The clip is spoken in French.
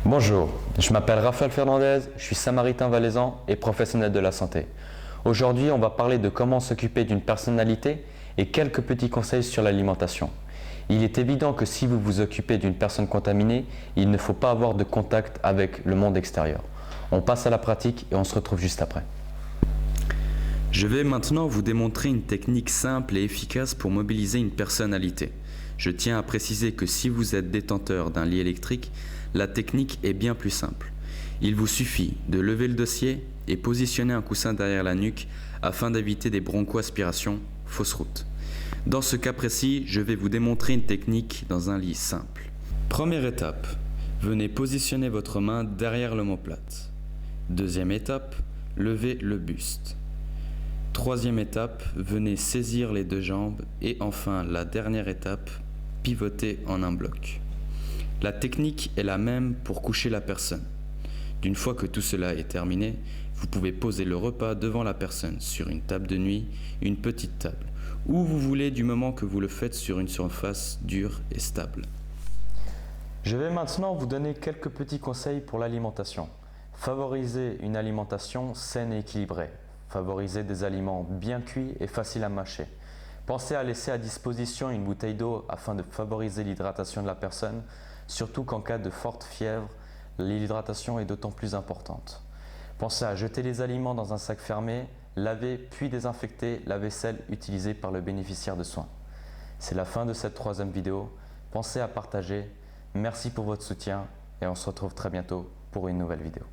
Bonjour, je m'appelle Raphaël Fernandez, je suis samaritain valaisan et professionnel de la santé. Aujourd'hui, on va parler de comment s'occuper d'une personnalité et quelques petits conseils sur l'alimentation. Il est évident que si vous vous occupez d'une personne contaminée, il ne faut pas avoir de contact avec le monde extérieur. On passe à la pratique et on se retrouve juste après. Je vais maintenant vous démontrer une technique simple et efficace pour mobiliser une personnalité. Je tiens à préciser que si vous êtes détenteur d'un lit électrique, la technique est bien plus simple. Il vous suffit de lever le dossier et positionner un coussin derrière la nuque afin d'éviter des bronchoaspirations, fausse route. Dans ce cas précis, je vais vous démontrer une technique dans un lit simple. Première étape, venez positionner votre main derrière l'omoplate. Deuxième étape, levez le buste. Troisième étape, venez saisir les deux jambes et enfin la dernière étape, pivoter en un bloc. La technique est la même pour coucher la personne. D'une fois que tout cela est terminé, vous pouvez poser le repas devant la personne sur une table de nuit, une petite table, où vous voulez du moment que vous le faites sur une surface dure et stable. Je vais maintenant vous donner quelques petits conseils pour l'alimentation. Favorisez une alimentation saine et équilibrée. Favorisez des aliments bien cuits et faciles à mâcher. Pensez à laisser à disposition une bouteille d'eau afin de favoriser l'hydratation de la personne, surtout qu'en cas de forte fièvre, l'hydratation est d'autant plus importante. Pensez à jeter les aliments dans un sac fermé, laver puis désinfecter la vaisselle utilisée par le bénéficiaire de soins. C'est la fin de cette troisième vidéo. Pensez à partager. Merci pour votre soutien et on se retrouve très bientôt pour une nouvelle vidéo.